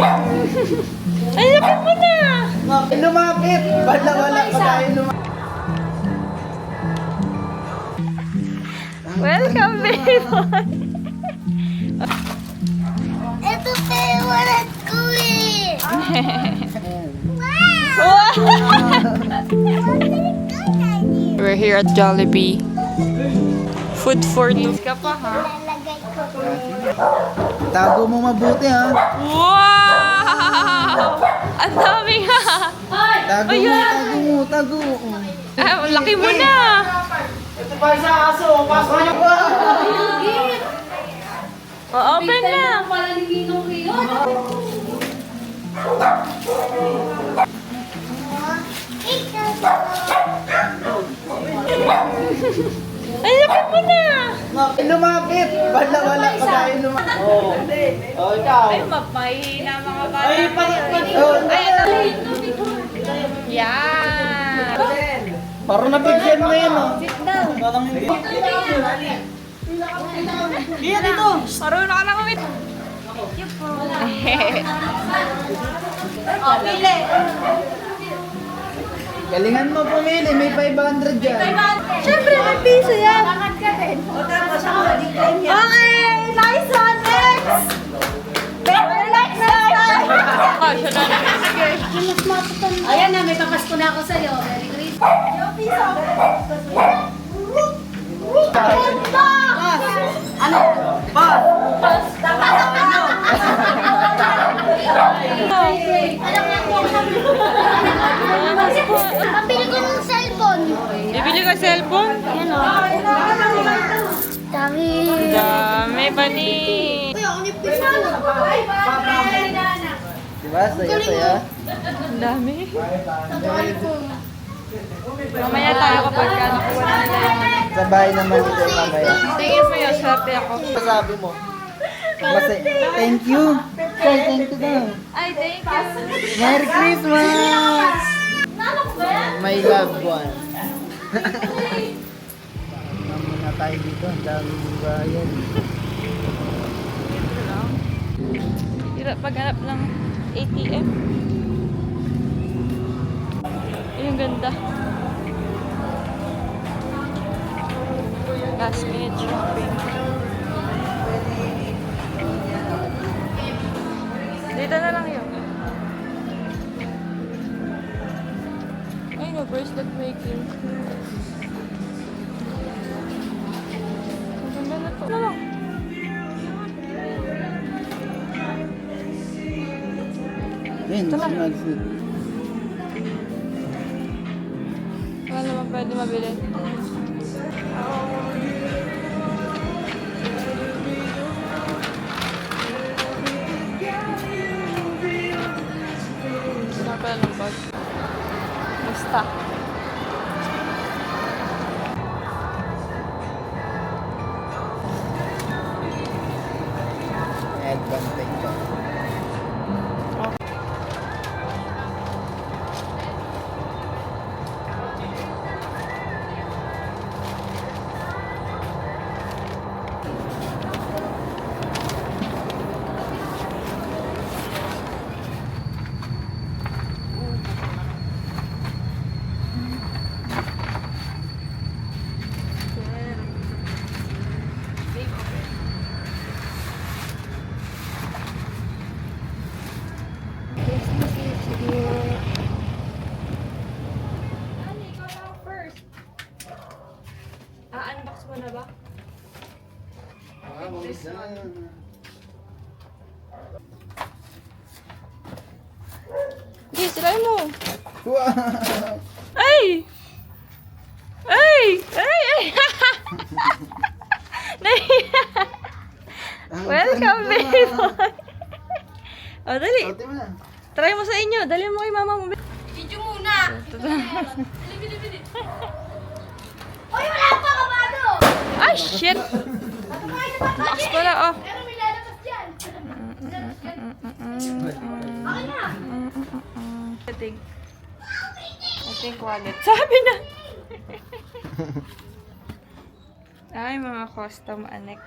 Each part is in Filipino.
Ay, lapit mo na! Lumapit! Wala pa tayo lumapit. Welcome, baby boy! Ito favorite ko eh! Wow! We're here at Jollibee. Food for two. Ka pa, ha? Lalagay ko. Tago mo mabuti ha. Wow! Ang dami nga! Tago mo. Ay, laki mo na! Ito pa sa aso, pasok niyo pa. Open na! Ay, lapit mo na! Lumapit! Wala pa tayo lumapit. Oh, ikaw. Ay, mapahihina mga bata. Ay, Yan! parang nabigyan mo yan oh. Sit down. Parang hindi. Iyan ito. Marunong ka na kumit. Pili. Galingan mo pumili, may 500 dyan. Siyempre, may piso yan. Bakit ka din? Okay, nice one, next! Better next time! Oh, siya na next. Ayan na, may papasko na ako sa'yo. Very good. Yung piso. Ano? Alam niya po ako. Pabili ko ng cellphone. Bibili ka cellphone? Yan o. Dami. Dami ba ni? Kuya, ako ni piso. Diba? Saya. Ang dami. Mamaya tayo kapag nakuha na nila yung ano. Sa bahay naman dito yung mamaya. Tingin mo yun, swerte ako. Sabi mo. Kasi, thank you. Say thank you daw. Ay, thank you. Merry Christmas! My loved one. Muna tayo dito. Ang daming bayan. Ito lang. Hirap maghanap ng ATM. Ay, ang ganda. Last minute shopping. Dito na lang yun. Ay, no, bracelet making. Ang ganda na to. Ano lang? Yan, small food. Wala naman pwede mabili. Saan pala ng bag? Basta. May advantage ka. unbox mo na ba? This one. Okay, siray mo. Wow! Ay! Ay! Ay! Ay! Welcome, baby boy. O, dali. Ate mo na. Try mo sa inyo. Dali mo kay mama mo. Video muna. Uy, wala pa kabado. Ay, shit! Lakas pala, oh. Pero may lalabas dyan. Okay na. I think wallet. Sabi na! Ay, mga custom anek.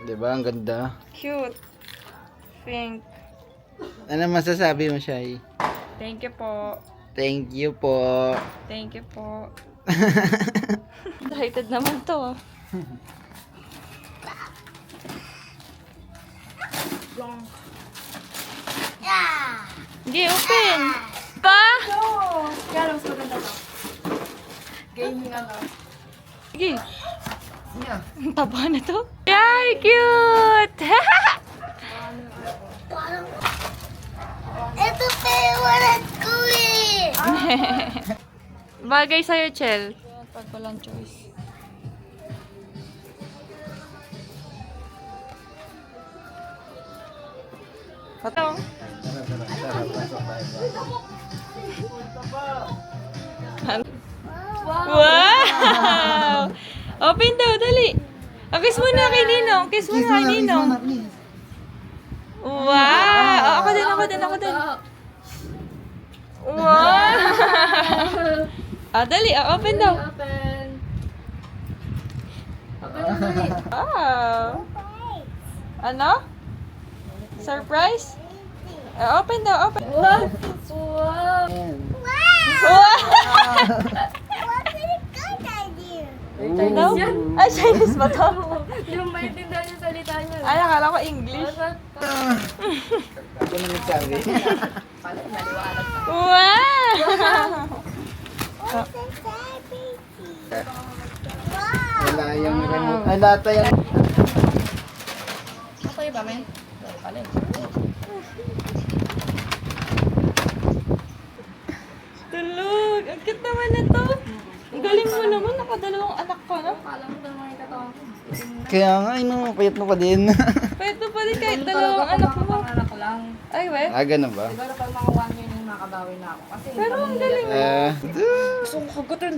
Diba? Ang ganda. Cute. Pink. Ano masasabi mo, Shai? Thank you po. Thank you po. Thank you po. Excited naman to. Sige, open. Pa? Kaya mas maganda to. Gaming ano. Sige. Ang taba na to. Yay, cute! Ito pa yung walat ko eh. Bagay sa'yo, Chel. Pag walang choice. Ito. Wow! Open daw, dali. Kiss mo na kay Ninong. Kiss mo na kay Ninong. Wow! Ako din. Wow! Dali. Open daw. Open. Open na dali. Wow! Ano? Surprise? Open daw, open. Wow! Wow! Wow! Daw? Ay, Chinese ba to? Hindi mo maintindihan yung salita niya. Ay, nakala ko English. Ako na nagsabi. Wow! Wala yung remote. Ay, data yan. Okay ba, men? Tulog! Ang cute naman na to. Ang galing mo naman. Nakadalawang anak ko, no? Alam mo naman yung katawan ko. Kaya nga, payat mo pa din. Pwede pa rin kahit dalawang anak mo. Anak ko lang. Ay, we? Ganun ba? Siguro pag mga 1 year yung makabawi na ako. Kasi Pero ang galing mo. gusto kong kagutin.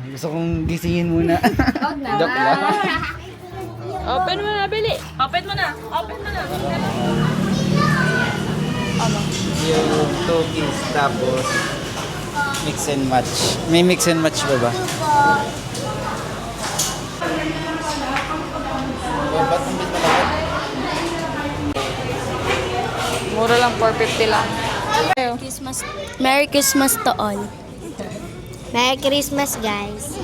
Gusto kong gisingin muna. Wag na. Joke lang. Open mo na, Bili. Open mo na. Open mo na. Yung cookies, tapos mix and match. May mix and match ba ba? Ba't ang bit malapit? Mura lang, 450 lang. Christmas. Merry Christmas to all. Merry Christmas, guys.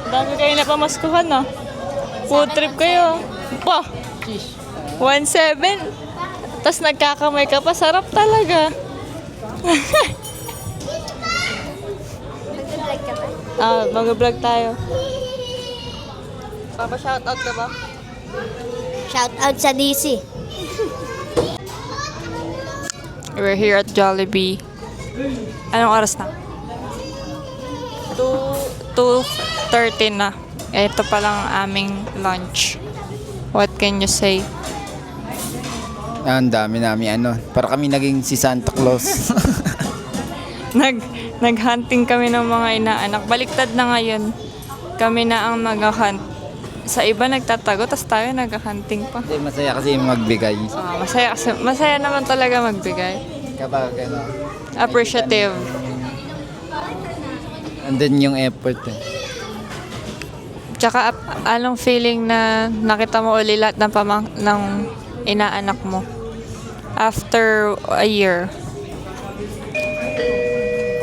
Dami kayo na pamaskuhan, no? Food trip kayo. Pa! 1.7. Tapos nagkakamay ka pa. Sarap talaga. Mag-vlog tayo. Papa, shoutout ka ba? Shout out sa DC. We're here at Jollibee. Anong oras na? 2:30 na. Ito pa lang ang aming lunch. What can you say? Ang dami namin para kami naging si Santa Claus. Nag-hunting kami ng mga inaanak. Baliktad na ngayon. Kami na ang nag-hunt. Sa iba nagtatago, tapos tayo nag-hunting pa. Hindi, masaya kasi yung magbigay. Masaya naman talaga magbigay. Kapag Appreciative. andun yung effort Tsaka anong feeling na nakita mo uli lahat ng ng inaanak mo after a year?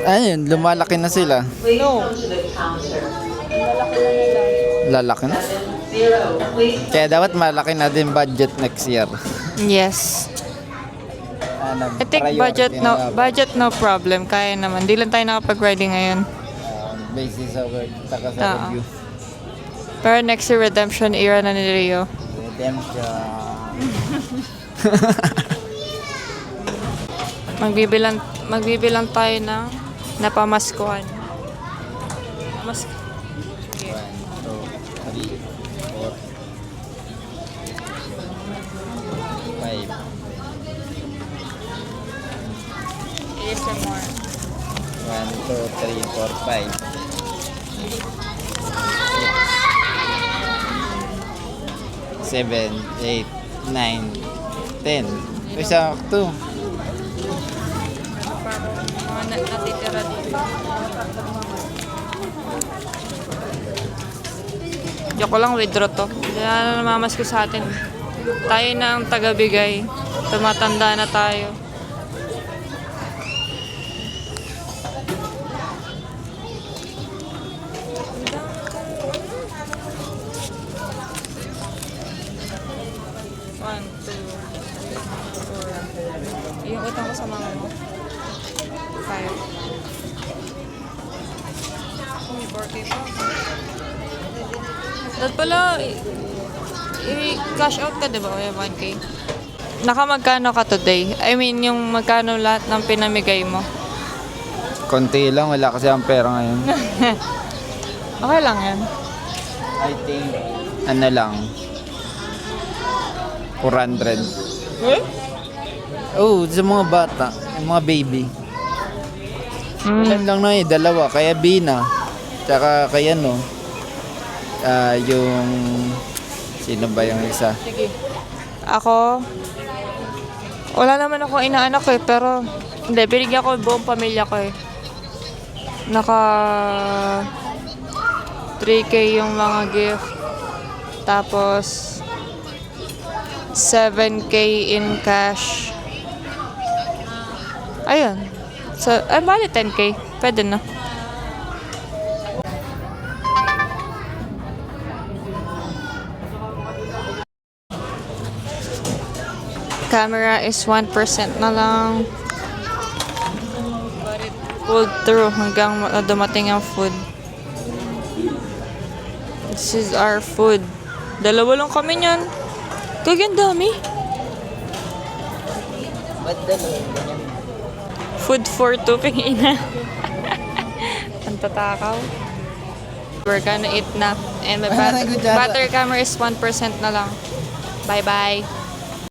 Ayun, lumalaki na sila. No. Lalaki na. Kaya dapat malaki na din budget next year. Yes. I think budget no problem. Kaya naman. Di lang tayo nakapag-ready ngayon. Basis sa word, taka sa Oo. review. Pero next year, redemption era na ni Rio. Redemption. Magbibilang tayo ng napamaskuhan. Mas 1, 2, 3, 4, 5. ASMR. 1, 2, 3, 4, 5. 6, 7, 8, 9, 10. Sakto. Parang mga natitira dito. Joke lang, withdraw to. Hindi na namamas ko sa atin. Tayo na ang tagabigay. Tumatanda na tayo. One, two, four. Yung utang ko sa mama mo. 5. May 4K pa. Dahil pala, i-cash out ka, diba? O yung 1K. Nakamagkano ka today? I mean, yung magkano lahat ng pinamigay mo? Konti lang, wala kasi ang pera ngayon. Okay lang yan. I think, ano lang, 400. Eh? Oh, sa mga bata, yung mga baby. Ilan lang na dalawa, kaya Bina. Tsaka kaya yung, sino ba yung isa? Sige. Ako, wala naman ako inaanak eh, pero hindi, binigyan ko yung buong pamilya ko eh. Naka 3K yung mga gift. Tapos 7K in cash. Ayun. So, bali 10K. Pwede na. Camera is 1% na lang. But it pulled through hanggang dumating ang food. This is our food. Dalawa lang kami niyan. Kaya ang dami. Ba't dalawa? Food for two pingina. Ang tatakaw. We're gonna eat na. And my butter camera is 1% na lang. Bye-bye.